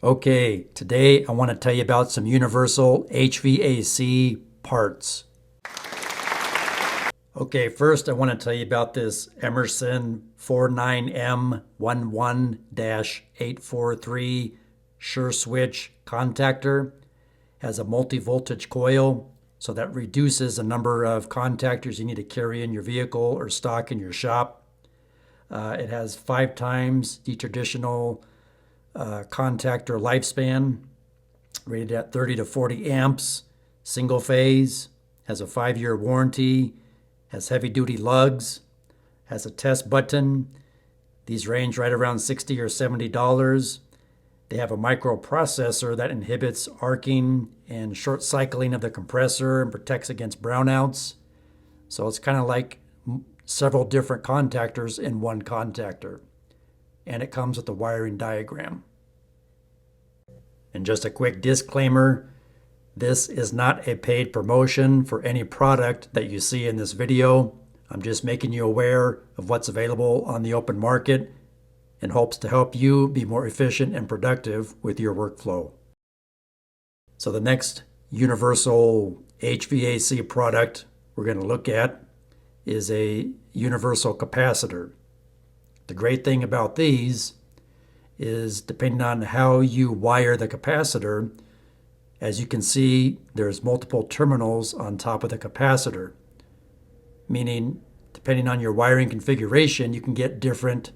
Okay, today I want to tell you about some universal HVAC parts. Okay, first I want to tell you about this Emerson 49M11-843 Sure Switch contactor. Has a multi-voltage coil, so that reduces the number of contactors you need to carry in your vehicle or stock in your shop. It has 5 times the traditional contactor lifespan, rated at 30 to 40 amps, single phase, has a 5-year warranty, has heavy duty lugs, has a test button. These range right around $60 or $70. They have a microprocessor that inhibits arcing and short cycling of the compressor and protects against brownouts. So it's kind of like several different contactors in one contactor. And it comes with a wiring diagram. And just a quick disclaimer, this is not a paid promotion for any product that you see in this video. I'm just making you aware of what's available on the open market in hopes to help you be more efficient and productive with your workflow. So the next universal HVAC product we're going to look at is a universal capacitor. The great thing about these is depending on how you wire the capacitor, as you can see, there's multiple terminals on top of the capacitor, meaning depending on your wiring configuration, you can get different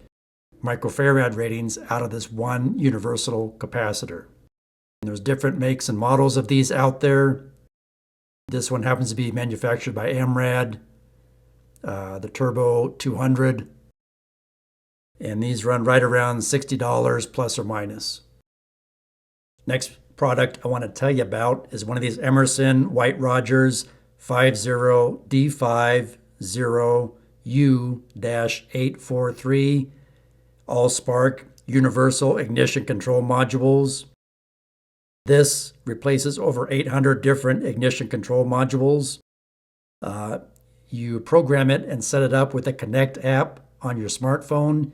microfarad ratings out of this one universal capacitor. And there's different makes and models of these out there. This one happens to be manufactured by Amrad, the Turbo 200. And these run right around $60 plus or minus. Next product I want to tell you about is one of these Emerson White Rogers 50D50U-843 all-spark universal ignition control modules. This replaces over 800 different ignition control modules. You program it and set it up with a Connect app on your smartphone.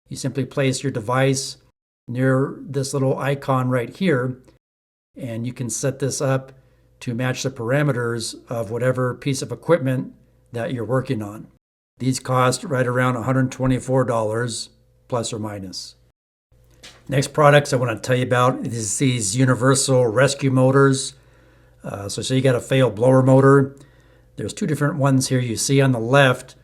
You simply place your device near this little icon right here, and you can set this up to match the parameters of whatever piece of equipment that you're working on. These cost right around $124 plus or minus. Next products I want to tell you about is these universal rescue motors. So you got a failed blower motor. There's 2 different ones here. You see on the left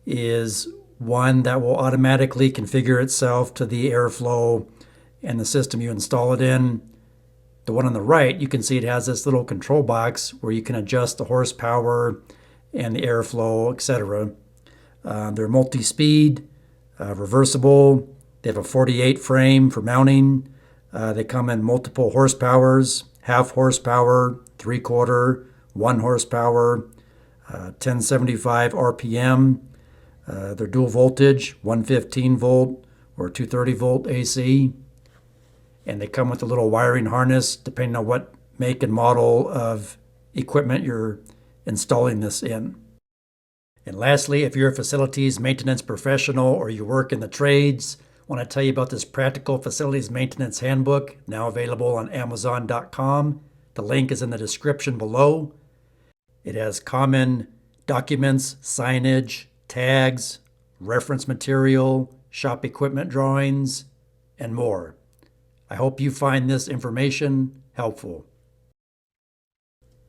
is one that will automatically configure itself to the airflow and the system you install it in. The one on the right, you can see it has this little control box where you can adjust the horsepower and the airflow, etc. They're multi-speed, reversible. They have a 48 frame for mounting. They come in multiple horsepowers, half horsepower, 3/4, 1 horsepower, 1075 RPM. They're dual voltage, 115 volt or 230 volt AC. And they come with a little wiring harness depending on what make and model of equipment you're installing this in. And lastly, if you're a facilities maintenance professional or you work in the trades, I want to tell you about this Practical Facilities Maintenance Handbook, now available on Amazon.com. The link is in the description below. It has common documents, signage, tags, reference material, shop equipment drawings, and more. I hope you find this information helpful.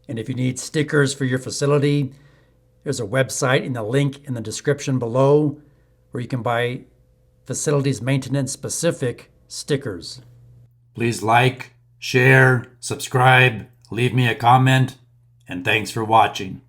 And if you need stickers for your facility, there's a website in the link in the description below where you can buy facilities maintenance specific stickers. Please like, share, subscribe, leave me a comment, and thanks for watching.